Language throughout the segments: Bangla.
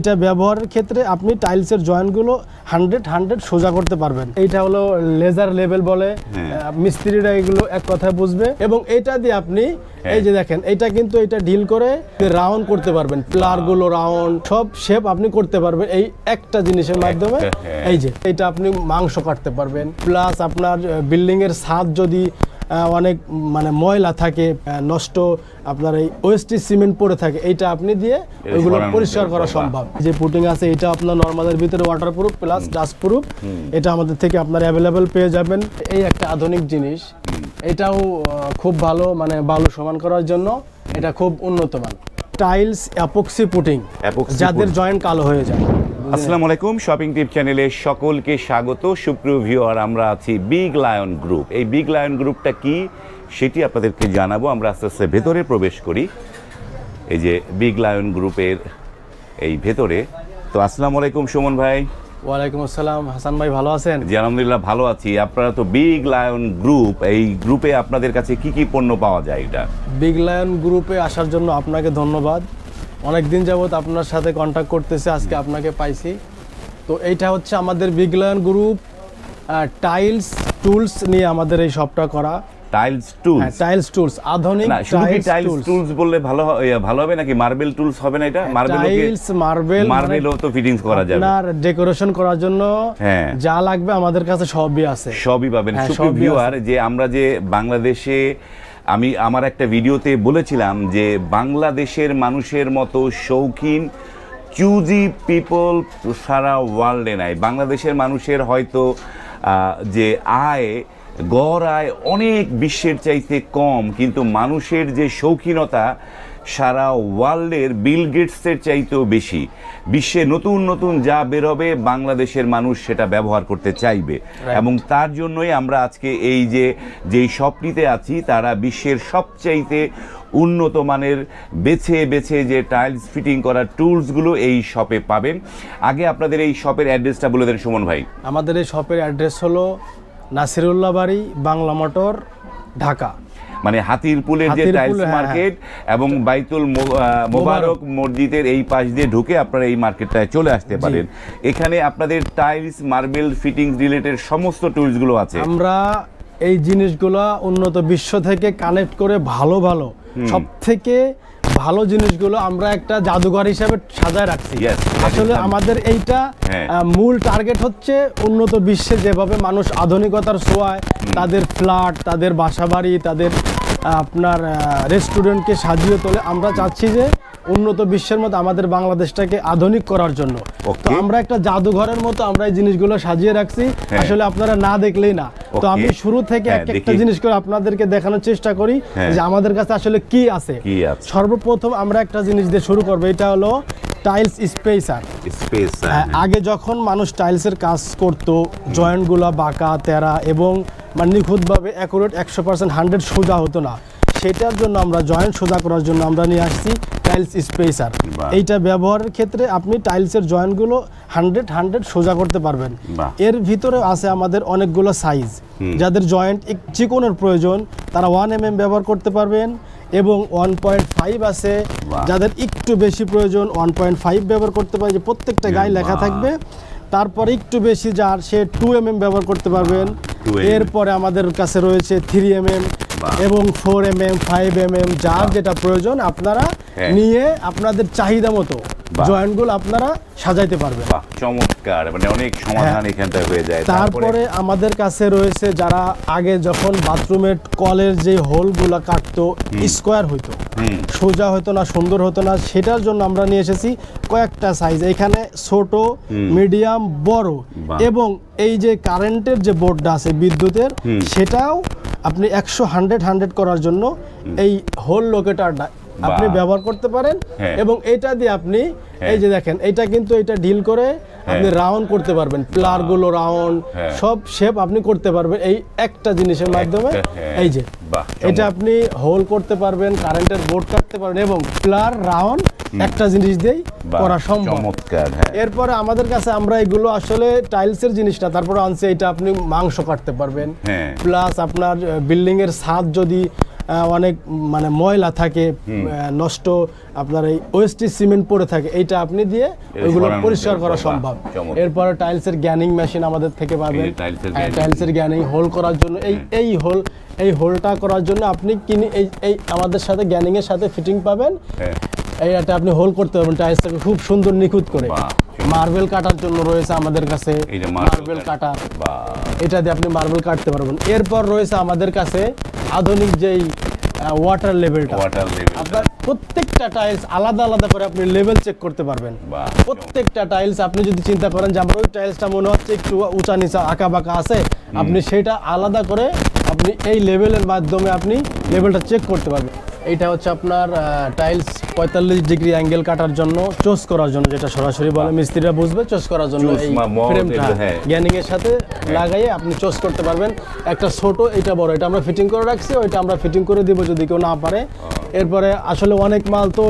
এটা ব্যবহারের ক্ষেত্রে আপনি টাইলসের জয়েন্টগুলো 100 সোজা করতে পারবেন। এইটা হলো লেজার লেভেল বলে, মিস্ত্রিরা এগুলো এক কথায় বুঝবে। এবং এটা দিয়ে আপনি এই যে দেখেন, এটা কিন্তু এটা ডিল করে রাউন্ড করতে পারবেন, প্লার গুলো রাউন্ড সব শেপ আপনি করতে পারবেন এই একটা জিনিসের মাধ্যমে। এই যে এটা আপনি মাংস কাটতে পারবেন, প্লাস আপনার বিল্ডিং এর ছাদ যদি অনেক মানে ময়লা থাকে, নষ্ট আপনার এই ওয়েস্টেজ সিমেন্ট পড়ে থাকে, এইটা আপনি দিয়ে ওইগুলো পরিষ্কার করা সম্ভব। যে পুটিং আছে এটা আপনার নরমালের ভিতরে ওয়াটারপ্রুফ প্লাস ডাস্ট প্রুফ, এটা আমাদের থেকে আপনার অ্যাভেলেবেল পেয়ে যাবেন। এই একটা আধুনিক জিনিস, এটাও খুব ভালো, মানে বালু সমান করার জন্য এটা খুব উন্নত মান। টাইলস অ্যাপক্সি পুটিং, যাদের জয়েন্ট কালো হয়ে যায়। আসসালামু আলাইকুম, শপিং টিপ চ্যানেলে সকলকে স্বাগত। সুপ্রিয় ভিউয়ার, আমরা আছি বিগ লায়ন গ্রুপ। এই বিগ লায়ন গ্রুপটা কি সেটি আপনাদেরকে জানাবো। আমরা আস্তে আস্তে ভেতরে প্রবেশ করি, এই যে বিগ লায়ন গ্রুপের এই ভেতরে। তো আসসালামু আলাইকুম সুমন ভাই। ওয়ালাইকুম আসসালাম হাসান ভাই, ভালো আছেন? জি আলহামদুলিল্লাহ ভালো আছি। আপনারা তো বিগ লায়ন গ্রুপ, এই গ্রুপে আপনাদের কাছে কি কি পণ্য পাওয়া যায়? এটা বিগ লায়ন গ্রুপে আসার জন্য আপনাকে ধন্যবাদ। অনেক দিন যাবত আপনার সাথে কন্ট্যাক্ট করতেছে, আজকে আপনাকে পাইছি। তো এইটা হচ্ছে আমাদের big lion group tiles tools নিয়ে আমাদের এই শপটা করা। টাইলস টুলস, টাইলস টুলস আধুনিক টাইলস টুলস বললে ভালো হবে নাকি মার্বেল টুলস হবে না? এটা মার্বেলও তো ফিটিংস করা যাবে। আপনার ডেকোরেশন করার জন্য যা লাগবে আমাদের কাছে সবই আছে, সবই পাবেন। সুপ্রিয় ভিউয়ার, যে আমরা যে বাংলাদেশে, আমি আমার একটা ভিডিওতে বলেছিলাম যে বাংলাদেশের মানুষের মতো শৌখিন চুজি পিপল সারা ওয়ার্ল্ডে নাই। বাংলাদেশের মানুষের হয়তো যে আয়, গড় আয় অনেক বিশ্বের চাইতে কম, কিন্তু মানুষের যে শৌখিনতা সারা ওয়ার্ল্ডের বিল গেটসের চাইতেও বেশি। বিশ্বে নতুন নতুন যা বেরোবে বাংলাদেশের মানুষ সেটা ব্যবহার করতে চাইবে, এবং তার জন্যই আমরা আজকে এই যেই শপটিতে আছি, তারা বিশ্বের সবচাইতে উন্নত মানের বেছে বেছে যে টাইলস ফিটিং করার টুলসগুলো এই শপে পাবেন। আগে আপনাদের এই শপের অ্যাড্রেসটা বলে দেন সুমন ভাই। আমাদের এই শপের অ্যাড্রেস হলো নাসিরুল্লাহ বাড়ি, বাংলা মোটর, ঢাকা। মানে হাতিরপুলের যে টাইলস মার্কেট এবং বাইতুল মোবারক মসজিদের এই পাশ দিয়ে ঢুকে আপনারা এই মার্কেটটায় চলে আসতে পারেন। এখানে আপনাদের টাইলস মার্বেল ফিটিংস রিলেটেড সমস্ত টুলসগুলো আছে। আমরা এই জিনিসগুলো উন্নত বিশ্ব থেকে কালেক্ট করে ভালো ভালো সব থেকে ভালো জিনিসগুলো আমরা একটা জাদুঘর হিসেবে সাজায় রাখছি। আসলে আমাদের এইটা মূল টার্গেট হচ্ছে উন্নত বিশ্বে যেভাবে মানুষ আধুনিকতার ছোঁয়ায় তাদের ফ্ল্যাট, তাদের বাসাবাড়ি, তাদের আপনার রেস্টুরেন্টকে সাজিয়ে তোলে। আমরা চাচ্ছি যে উন্নত বিশ্বের মতো আমাদের বাংলাদেশটাকে আধুনিক করার জন্য। তো আমরা একটা জাদুঘরের মতো আমরা এই জিনিসগুলো সাজিয়ে রাখছি, আসলে আপনারা না দেখলেই না। তো আমি শুরু থেকে একটা জিনিস করে আপনাদেরকে দেখানোর চেষ্টা করি যে আমাদের কাছে আসলে কি আছে। সর্বপ্রথম আমরা একটা জিনিস দিয়ে শুরু করবো, এটা হলো টাইলস স্পেসার। আগে যখন মানুষ টাইলসের কাজ করত, জয়েন্টগুলো বাঁকা তেরা এবং মানে নিখুঁতভাবে অ্যাকুরেট 100% 100 সোজা হতো না, সেটার জন্য আমরা জয়েন্ট সোজা করার জন্য আমরা নিয়ে আসছি টাইলস স্পেসার। এইটা ব্যবহারের ক্ষেত্রে আপনি টাইলসের জয়েন্টগুলো 100 সোজা করতে পারবেন। এর ভিতরে আছে আমাদের অনেকগুলো সাইজ, যাদের জয়েন্ট চিকনের প্রয়োজন তারা 1 mm ব্যবহার করতে পারবেন, এবং 1.5 আছে, যাদের একটু বেশি প্রয়োজন 1.5 ব্যবহার করতে পারে, যে প্রত্যেকটা গায়ে লেখা থাকবে। তারপরে একটু বেশি যার, সে 2 mm ব্যবহার করতে পারবেন। এরপরে আমাদের কাছে রয়েছে 3 mm এবং 4 mm, 5 mm, যার যেটা প্রয়োজন আপনারা নিয়ে আপনাদের চাহিদা মতো জয়েন্টগুলো আপনারা সাজাইতে পারবেন। চমৎকার, মানে অনেক সমাধান এখানটায় হয়ে যায়। তারপরে আমাদের কাছে রয়েছে যারা আগে যখন বাথরুমের কলের যে হোলগুলো কাটতো, স্কোয়ার হইতো, সোজা হতো না, সুন্দর হতো না, সেটার জন্য আমরা নিয়ে এসেছি কয়েকটা সাইজ। এখানে ছোট, মিডিয়াম, বড়, এবং এই যে কারেন্টের যে বোর্ডটা আছে বিদ্যুতের, সেটাও আপনি 100 করার জন্য এই হোল লোকেটারটা আপনি ব্যবহার করতে পারেন। এবং এটা দিয়ে আপনি এই যে দেখেন, এটা কিন্তু এটা ডিল করে আপনি রাউন্ড করতে পারবেন, প্লার গুলো রাউন্ড সব শেপ আপনি করতে পারবেন এই একটা জিনিসের মাধ্যমে। এই যে এটা আপনি হোল করতে পারবেন, কারেন্টের বোর্ড কাটতে পারবেন, এবং প্লার রাউন্ড একটা জিনিস দিয়েই করা সম্ভব। এরপরে আমাদের কাছে আমরা এগুলো আসলে টাইলসের জিনিসটা তারপরে আনছি, এটা আপনি মাংস কাটতে পারবেন, প্লাস আপনার বিল্ডিং এর ছাদ যদি অনেক মানে ময়লা থাকে, নষ্ট আপনার এই ওয়েস্টেজ সিমেন্ট পড়ে থাকে, এইটা আপনি দিয়ে ওইগুলো পরিষ্কার করা সম্ভব। এরপরে টাইলসের গ্যানিং মেশিন আমাদের থেকে পাবেন, টাইলসের গ্যানিং হোল করার জন্য এই হোলটা করার জন্য আপনি কিনে এই আমাদের সাথে গ্যানিং এর সাথে ফিটিং পাবেন, এইটা আপনি হোল করতে পারবেন টাইলসটাকে খুব সুন্দর নিখুঁত করে। মার্বেল কাটার জন্য রয়েছে আমাদের কাছে মার্বেল কাটার, এটা দিয়ে আপনি মার্বেল কাটতে পারবেন। এরপর রয়েছে আমাদের কাছে আধুনিক যেই ওয়াটার লেভেলটা, আপনার প্রত্যেকটা টাইলস আলাদা আলাদা করে আপনি লেভেল চেক করতে পারবেন। প্রত্যেকটা টাইলস আপনি যদি চিন্তা করেন যে আমার ওই টাইলসটা মনে হচ্ছে একটু উঁচা নিচা আঁকা বাঁকা আছে, আপনি সেটা আলাদা করে আপনি এই লেভেলের মাধ্যমে আপনি লেভেলটা চেক করতে পারবেন। এইটা হচ্ছে আপনার টাইলস 45 ডিগ্রি অ্যাঙ্গেল কাটার জন্য, চোস করার জন্য, যেটা সরাসরি বলে মিস্ত্রিরা বুঝবে, চোস করার জন্য এই ফ্রেমটা গ্যানিং এর সাথে লাগাইয়ে আপনি চোস করতে পারবেন। একটা ছোট, এটা বড়, এটা আমরা ফিটিং করে রাখছি, ওইটা আমরা ফিটিং করে দিব যদি কেউ না পারে। এরপরে আসলে অনেক মাল তো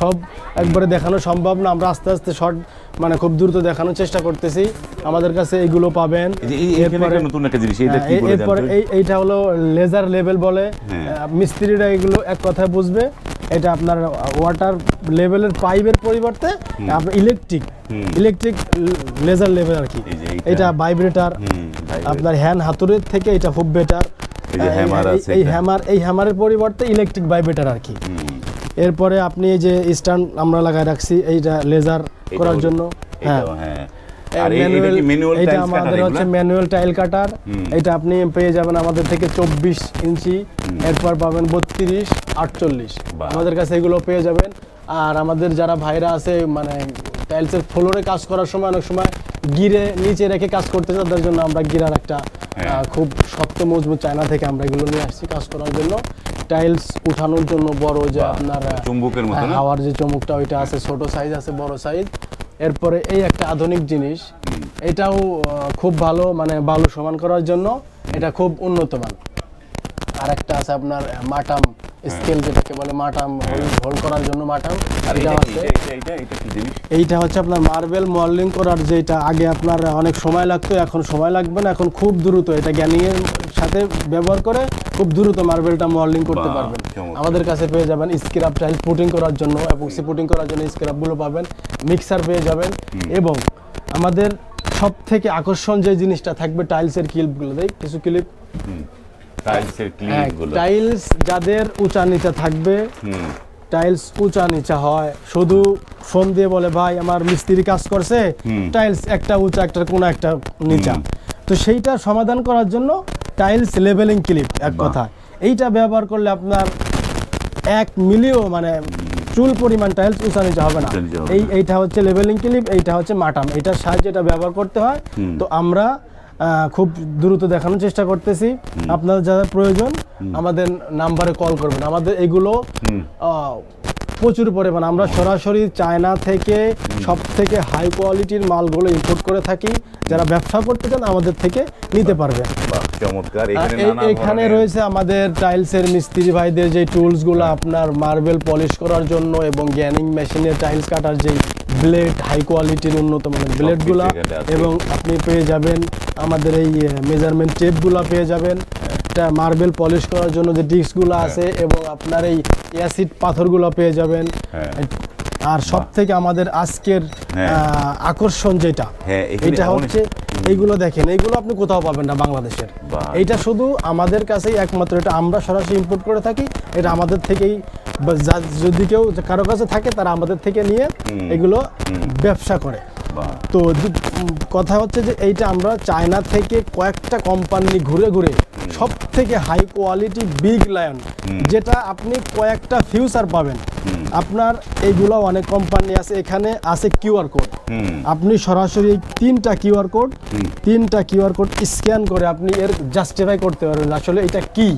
সব একবারে দেখানো সম্ভব না, আমরা আস্তে আস্তে শর্ট মানে খুব দ্রুত দেখানোর চেষ্টা করতেছি। আমাদের কাছে এইগুলো পাবেন। এরপরে এইটা হলো লেজার লেভেল বলে, মিস্ত্রিরা এগুলো এক কথায় বুঝবে। এটা আপনার ওয়াটার লেভেলের পাইপের পরিবর্তে আপনার ইলেকট্রিক লেজার লেভেল আর কি। এটা ভাইব্রেটার, আপনার হ্যান্ড হাতুড়ির থেকে এটা খুব বেটার। এই হ্যামারের পরিবর্তে ইলেকট্রিক ভাইব্রেটার আর কি। এরপরে আপনি এই যে স্ট্যান্ড আমরা লাগাই রাখছি এইটা লেজার করার জন্য, এটা আমাদের হচ্ছে ম্যানুয়াল টাইল কাটার। এটা আপনি পেয়ে যাবেন আমাদের থেকে 24 ইঞ্চি, এরপর পাবেন 32, 48, আমাদের কাছে এগুলো পেয়ে যাবেন। আর আমাদের যারা ভাইরা আছে মানে টাইলসের ফ্লোরে কাজ করার সময় অনেক সময় গিরে নিচে রেখে কাজ করতে চায়, তার জন্য আমরা গিরার একটা খুব শক্ত মজবুত চায়না থেকে আমরা এগুলো নিয়ে আসছি কাজ করার জন্য। টাইলস উঠানোর জন্য বড় যে আপনার চুম্বকের মতো হাওয়ার যে চুম্বকটা ওইটা আছে, ছোট সাইজ আছে, বড় সাইজ। এরপরে এই একটা আধুনিক জিনিস, এটাও খুব ভালো, মানে বালু সমান করার জন্য এটা খুব উন্নত মান। আর একটা আছে আপনার মাটাম স্কেল, যেটাকে বলে মাটাম হোল করার জন্য মাটাম। এইটা হচ্ছে আপনার মার্বেল মল্ডিং করার, যেটা আগে আপনার অনেক সময় লাগতো, এখন সময় লাগবে না, এখন খুব দ্রুত এটা গ্যানিং এর সাথে ব্যবহার করে খুব দ্রুত মার্বেলটা মল্ডিং করতে পারবেন। আমাদের কাছে পেয়ে যাবেন স্ক্র্যাপ টাইল পুটিং করার জন্য, এপক্সি পুটিং করার জন্য স্ক্র্যাপগুলো পাবেন, মিক্সার পেয়ে যাবেন। এবং আমাদের সব থেকে আকর্ষণ যে জিনিসটা থাকবে টাইলসের ক্লিপগুলো, দেখ কিছু ক্লিপ, টাইলস যাদের উঁচা নিচা থাকবে, টাইলস উঁচা নিচা হয়, শুধু ফোন দিয়ে বলে ভাই আমার মিস্ত্রি কাজ করছে, টাইলস একটা উঁচা একটা কোন একটা নিচা, তো সেইটা সমাধান করার জন্য টাইলস লেভেলিং ক্লিপ, এক কথা এইটা ব্যবহার করলে আপনার 1 মিলিও মানে চুল পরিমাণ টাইলস উঁচা নিচা হবে না। এইটা হচ্ছে লেভেলিং ক্লিপ, এইটা হচ্ছে মাটাম, এটার সাহায্যে এটা ব্যবহার করতে হয়। তো আমরা খুব দ্রুত দেখানোর চেষ্টা করতেছি। আপনাদের যারা প্রয়োজন আমাদের নাম্বারে কল করবেন। আমাদের এগুলো প্রচুর পরিমাণ আমরা সরাসরি চায়না থেকে সব থেকে হাই কোয়ালিটির মালগুলো ইম্পোর্ট করে থাকি। যারা ব্যবসা করতে চান আমাদের থেকে নিতে পারবেন। এখানে রয়েছে আমাদের টাইলসের মিস্ত্রি ভাইদের যে টুলসগুলো আপনার মার্বেল পলিশ করার জন্য এবং গ্যানিং মেশিনের টাইলস কাটার যে ব্লেড, হাই কোয়ালিটির উন্নত মানের ব্লেডগুলো, এবং আপনি পেয়ে যাবেন আমাদের এই মেজারমেন্ট টেপগুলো পেয়ে যাবেন, মার্বেল পলিশ করার জন্য যে ডিস্কগুলো আছে, এবং আপনার এই অ্যাসিড পাথরগুলো পেয়ে যাবেন। আর সব থেকে আমাদের আজকের আকর্ষণ যেটা, এটা হচ্ছে এইগুলো দেখেন, এইগুলো আপনি কোথাও পাবেন না বাংলাদেশের, এইটা শুধু আমাদের কাছেই একমাত্র, এটা আমরা সরাসরি ইম্পোর্ট করে থাকি, এটা আমাদের থেকেই, যদি কেউ কারো কাছে থাকে তারা আমাদের থেকে নিয়ে এগুলো ব্যবসা করে। তো কথা হচ্ছে যে এইটা আমরা চায়না থেকে কয়েকটা কোম্পানি ঘুরে ঘুরে সব থেকে হাই কোয়ালিটি বিগ লায়ন, যেটা আপনি কয়েকটা ফিউচার পাবেন আপনার, এইগুলো অনেক কোম্পানি আছে। এখানে আছে কিউআর কোড, আপনি সরাসরি 3টা কিউআর কোড স্ক্যান করে আপনি এর জাস্টিফাই করতে পারবেন আসলে এটা কি,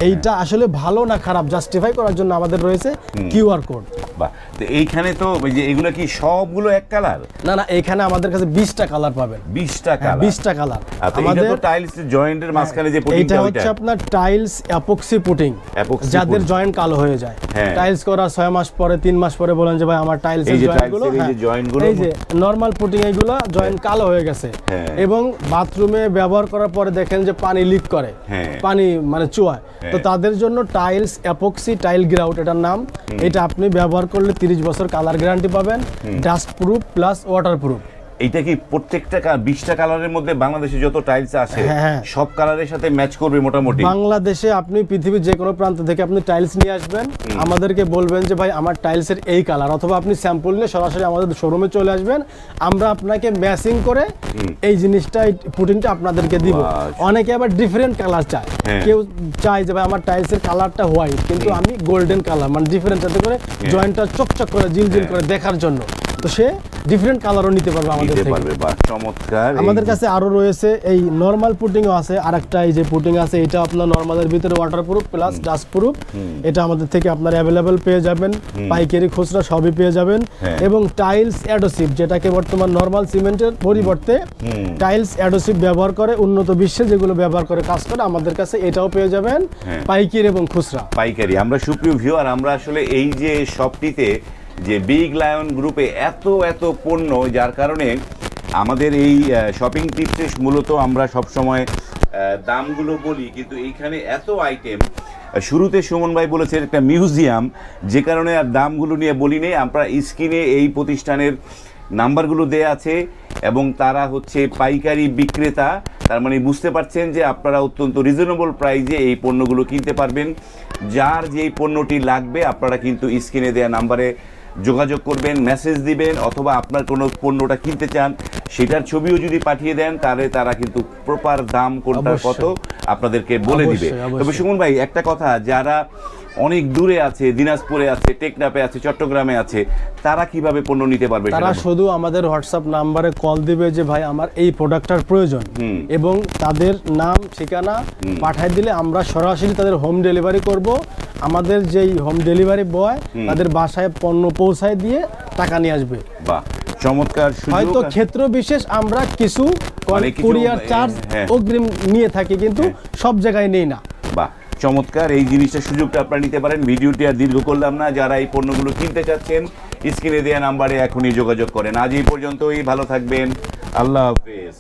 এইটা আসলে ভালো না খারাপ, জাস্টিফাই করার জন্য আমাদের রয়েছে কিউআর কোড। এইখানে তো ওই যে এগুলো কি সবগুলো এক কালার? না না, এখানে আমাদের কাছে 20টা কালার পাবেন। 20টা কালার? 20টা কালার। আমাদের তো টাইলস জয়েন্টের মাঝখানে যে পুটিংটা, এটা হচ্ছে আপনার টাইলস অ্যাপক্সি পুটিং, যাদের জয়েন্ট কালো হয়ে যায়। টাইলস করা 6 মাস পরে 3 মাস পরে বলেন যে ভাই আমার টাইলসের জয়েন্টগুলো, এই যে নরমাল পুটিং এইগুলো জয়েন্ট কালো হয়ে গেছে, এবং বাথরুমে ব্যবহার করার পরে দেখেন যে পানি লিক করে, পানি মানে চুয়ায়, তো তাদের জন্য টাইলস অ্যাপক্সি টাইল গ্রাউট এটার নাম। এটা আপনি ব্যবহার করলে 30 বছর কালার গ্যারান্টি পাবেন, dust proof plus water proof. এইটা কি প্রত্যেকটা 20টা কালারের মধ্যে বাংলাদেশে যত টাইলস আসে সব কালারের সাথে ম্যাচ করবে মোটামুটি? বাংলাদেশে আপনি পৃথিবীর যে কোনো প্রান্ত থেকে আপনি টাইলস নিয়ে আসবেন, আমাদেরকে বলবেন যে ভাই আমার টাইলসের এই কালার, অথবা আপনি স্যাম্পল নিয়ে সরাসরি আমাদের শোরুমে চলে আসবেন, আমরা আপনাকে ম্যাচিং করে এই জিনিসটা পুটিংটা আপনাদেরকে দিব। অনেকে আবার ডিফারেন্ট কালার চায়, কেউ চায় যে ভাই আমার টাইলসের কালারটা হোয়াইট কিন্তু আমি গোল্ডেন কালার, মানে ডিফারেন্ট যাতে করে জয়েন্টটা চকচক করে জিলজিল করে দেখার জন্য, তো সে ডিফারেন্ট কালারও নিতে পারবে আমাদের থেকে। চমৎকার। আমাদের কাছে আরো রয়েছে এই নরমাল পুটিংও আছে, আরেকটা এই যে পুটিং আছে, এটা আপনার নরমালের ভিতরে ওয়াটারপ্রুফ প্লাস ডাস্ট প্রুফ। এটা আমাদের থেকে আপনার অ্যাভেলেবেল পেয়ে যাবেন, পাইকারি খুচরা সবই পেয়ে যাবেন। এবং টাইলস অ্যাডোসিভ, যেটাকে বর্তমান নরমাল সিমেন্টের পরিবর্তে টাইলস অ্যাডোসিভ ব্যবহার করে উন্নত বিশ্বে যেগুলো ব্যবহার করে কাজ করে, আমাদের কাছে এটাও পেয়ে যাবেন পাইকারি এবং খুচরা। পাইকারি। আমরা সুপ্রিয় ভিউয়ার, আমরা আসলে এই যে শপটিতে যে বিগ লায়ন গ্রুপে এত পণ্য, যার কারণে আমাদের এই শপিং টিপসে মূলত আমরা সবসময় দামগুলো বলি, কিন্তু এইখানে এত আইটেম। শুরুতে সুমন ভাই বলেছেন একটা মিউজিয়াম, যে কারণে আর দামগুলো নিয়ে বলি নেই। আমরা স্ক্রিনে এই প্রতিষ্ঠানের নাম্বারগুলো দেয়া আছে, এবং তারা হচ্ছে পাইকারি বিক্রেতা, তার মানে বুঝতে পারছেন যে আপনারা অত্যন্ত রিজনেবল প্রাইসে এই পণ্যগুলো কিনতে পারবেন। যার যেই পণ্যটি লাগবে আপনারা কিন্তু স্ক্রিনে দেয়া নাম্বারে যোগাযোগ করবেন, মেসেজ দিবেন, অথবা আপনার কোনো পণ্যটা কিনতে চান সেটার ছবিও যদি পাঠিয়ে দেন, তাহলে তারা কিন্তু প্রপার দাম কোনটার কত আপনাদেরকে বলে দিবে। তবে সুমন ভাই একটা কথা, যারা অনেক দূরে আছে, দিনাজপুরে আছে, টেকনাফে আছে, চট্টগ্রামে আছে, তারা কিভাবে পণ্য নিতে পারবে? তারা শুধু আমাদের হোয়াটসঅ্যাপ নাম্বারে কল দিবে যে ভাই আমার এই প্রোডাক্টটার প্রয়োজন, এবং তাদের নাম ঠিকানা পাঠিয়ে দিলে আমরা সরাসরি তাদের হোম ডেলিভারি করব। আমাদের যেই হোম ডেলিভারি বয় তাদের বাসায় পণ্য পৌঁছায় দিয়ে টাকা নিয়ে আসবে। বাহ, চমৎকার। হয়তো ক্ষেত্র বিশেষ আমরা কিছু কুরিয়ার চার্জ অগ্রিম নিয়ে থাকি, কিন্তু সব জায়গায় নেই না। বাহ, চমৎকার। এই জিনিসটা সুযোগটা আপনারা নিতে পারেন। ভিডিওটি আর দীর্ঘ করলাম না, যারা এই পণ্যগুলো কিনতে চাচ্ছেন স্ক্রিনে দেওয়া নাম্বারে এখনই যোগাযোগ করেন। আজ এই পর্যন্তই, ভালো থাকবেন, আল্লাহ হাফেজ।